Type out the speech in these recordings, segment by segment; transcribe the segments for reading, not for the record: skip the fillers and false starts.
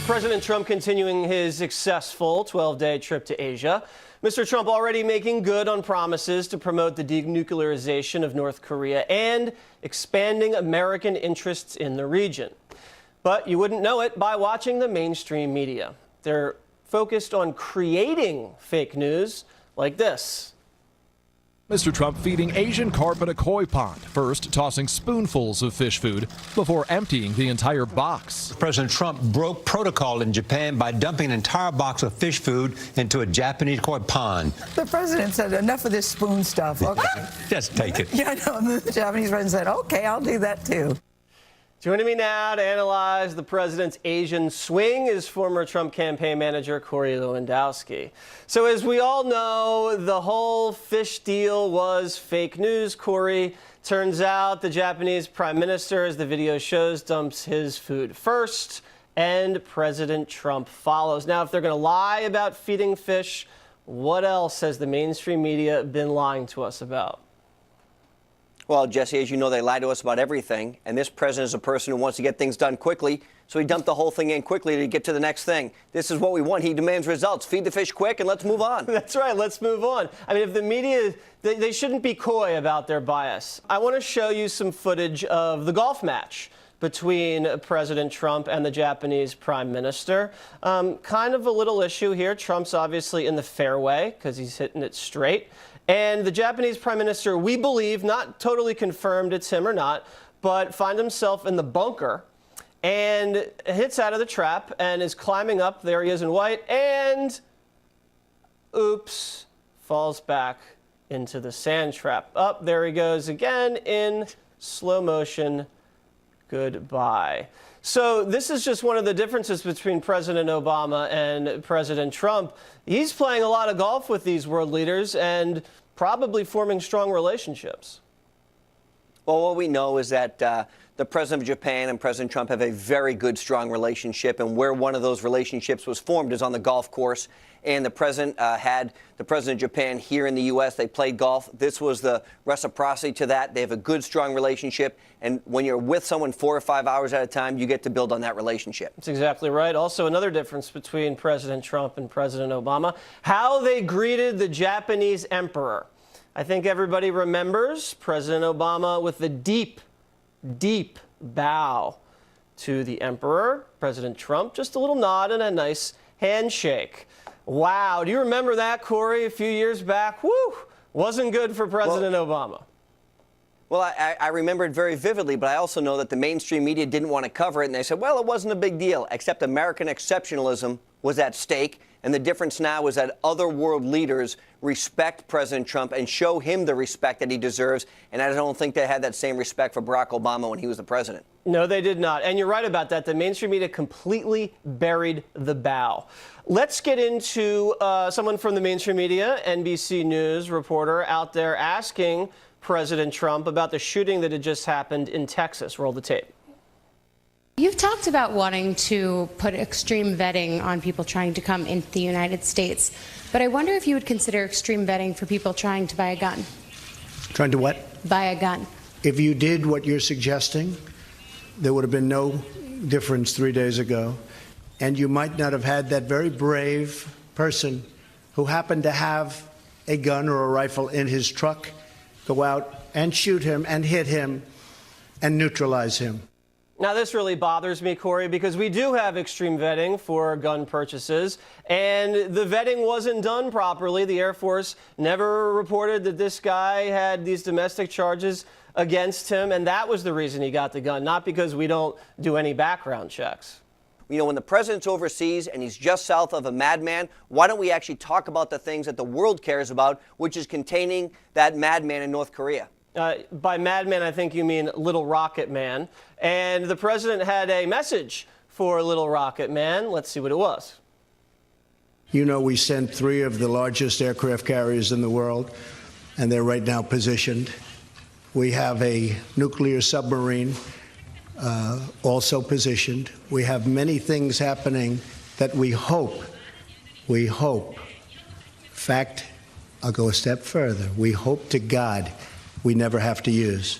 President Trump continuing his successful 12-day trip to Asia. Mr. Trump already making good on promises to promote the denuclearization of North Korea and expanding American interests in the region. But you wouldn't know it by watching the mainstream media. They're focused on creating fake news like this. Mr. Trump feeding Asian carp in a koi pond, first tossing spoonfuls of fish food before emptying the entire box. President Trump broke protocol in Japan by dumping an entire box of fish food into a Japanese koi pond. The president said, enough of this spoon stuff, okay? Just take it. Yeah, I know. And the Japanese president said, okay, I'll do that too. Joining me now to analyze the president's Asian swing is former Trump campaign manager Corey Lewandowski. So as we all know, the whole fish deal was fake news, Corey. Turns out the Japanese prime minister, as the video shows, dumps his food first, and President Trump follows. Now, if they're going to lie about feeding fish, what else has the mainstream media been lying to us about? Well, Jesse, as you know, they lie to us about everything. And this president is a person who wants to get things done quickly. So he dumped the whole thing in quickly to get to the next thing. This is what we want. He demands results. Feed the fish quick and let's move on. That's right. Let's move on. I mean, if the media, they shouldn't be coy about their bias. I want to show you some footage of the golf match between President Trump and the Japanese prime minister. Kind of a little issue here. Trump's obviously in the fairway because he's hitting it straight. And the Japanese prime minister, we believe, not totally confirmed it's him or not, but find himself in the bunker and hits out of the trap and is climbing up. There he is in white and, oops, falls back into the sand trap. Up, there he goes again in slow motion. Goodbye. So this is just one of the differences between President Obama and President Trump. He's playing a lot of golf with these world leaders and probably forming strong relationships. Well, what we know is that the president of Japan and President Trump have a very good, strong relationship. And where one of those relationships was formed is on the golf course. And the president had the president of Japan here in the U.S. They played golf. This was the reciprocity to that. They have a good, strong relationship. And when you're with someone 4 or 5 hours at a time, you get to build on that relationship. That's exactly right. Also, another difference between President Trump and President Obama, how they greeted the Japanese emperor. I think everybody remembers President Obama with the deep, deep bow to the emperor. President Trump, just a little nod and a nice handshake. Wow. Do you remember that, Corey, a few years back? Woo! Wasn't good for President Obama. Well, I remember it very vividly, but I also know that the mainstream media didn't want to cover it, and they said, well, it wasn't a big deal, except American exceptionalism was at stake. And the difference now is that other world leaders respect President Trump and show him the respect that he deserves. And I don't think they had that same respect for Barack Obama when he was the president. No, they did not. And you're right about that. The mainstream media completely buried the bow. Let's get into someone from the mainstream media, NBC News reporter out there asking President Trump about the shooting that had just happened in Texas. Roll the tape. You've talked about wanting to put extreme vetting on people trying to come into the United States, but I wonder if you would consider extreme vetting for people trying to buy a gun. Trying to what? Buy a gun. If you did what you're suggesting, there would have been no difference 3 days ago, and you might not have had that very brave person who happened to have a gun or a rifle in his truck go out and shoot him and hit him and neutralize him. Now, this really bothers me, Corey, because we do have extreme vetting for gun purchases, and the vetting wasn't done properly. The Air Force never reported that this guy had these domestic charges against him, and that was the reason he got the gun, not because we don't do any background checks. You know, when the president's overseas and he's just south of a madman, why don't we actually talk about the things that the world cares about, which is containing that madman in North Korea? By madman, I think you mean Little Rocket Man. And the president had a message for Little Rocket Man. Let's see what it was. You know, we sent 3 of the largest aircraft carriers in the world, and they're right now positioned. We have a nuclear submarine also positioned. We have many things happening that we hope, in fact, I'll go a step further. We hope to God we never have to use.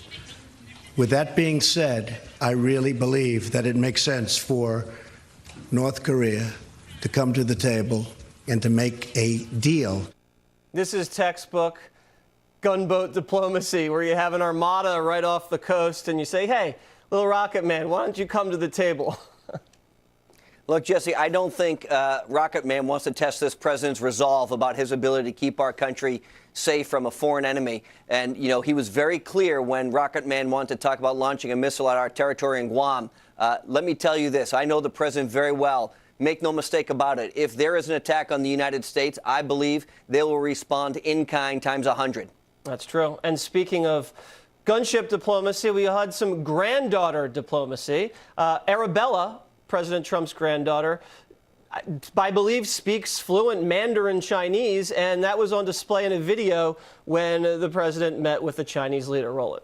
With that being said, I really believe that it makes sense for North Korea to come to the table and to make a deal. This is textbook gunboat diplomacy, where you have an armada right off the coast and you say, hey, little rocket man, why don't you come to the table? Look, Jesse, I don't think Rocket Man wants to test this president's resolve about his ability to keep our country safe from a foreign enemy. And, you know, he was very clear when Rocket Man wanted to talk about launching a missile at our territory in Guam. Let me tell you this. I know the president very well. Make no mistake about it. If there is an attack on the United States, I believe they will respond in kind times 100. That's true. And speaking of gunship diplomacy, we had some granddaughter diplomacy. Arabella, President Trump's granddaughter, I believe speaks fluent Mandarin Chinese, and that was on display in a video when the president met with the Chinese leader. Roll it.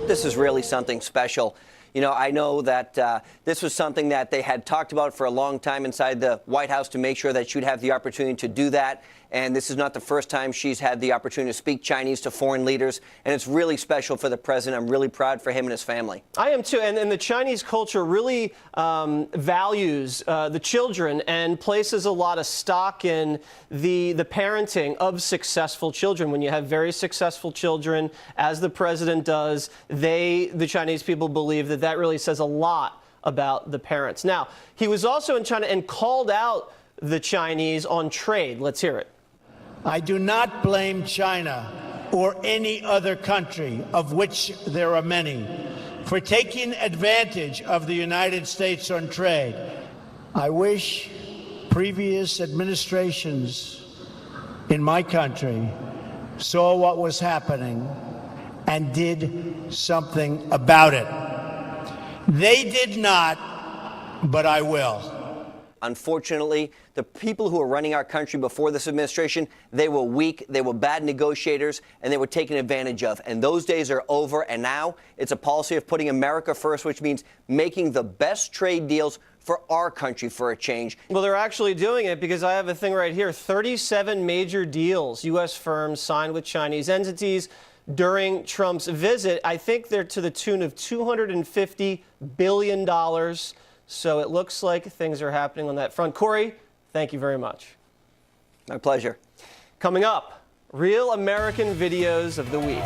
This is really something special. You know, I know that this was something that they had talked about for a long time inside the White House to make sure that she'd have the opportunity to do that. And this is not the first time she's had the opportunity to speak Chinese to foreign leaders. And it's really special for the president. I'm really proud for him and his family. I am too. And the Chinese culture really values the children and places a lot of stock in the parenting of successful children. When you have very successful children, as the president does, the Chinese people believe that that really says a lot about the parents. Now, he was also in China and called out the Chinese on trade. Let's hear it. I do not blame China or any other country, of which there are many, for taking advantage of the United States on trade. I wish previous administrations in my country saw what was happening and did something about it. They did not, but I will. Unfortunately, the people who were running our country before this administration, they were weak, they were bad negotiators, and they were taken advantage of. And those days are over, and now it's a policy of putting America first, which means making the best trade deals for our country for a change. Well, they're actually doing it, because I have a thing right here. 37 major deals U.S. firms signed with Chinese entities during Trump's visit. I think they're to the tune of $250 billion. So it looks like things are happening on that front. Corey, thank you very much. My pleasure. Coming up, real American videos of the week.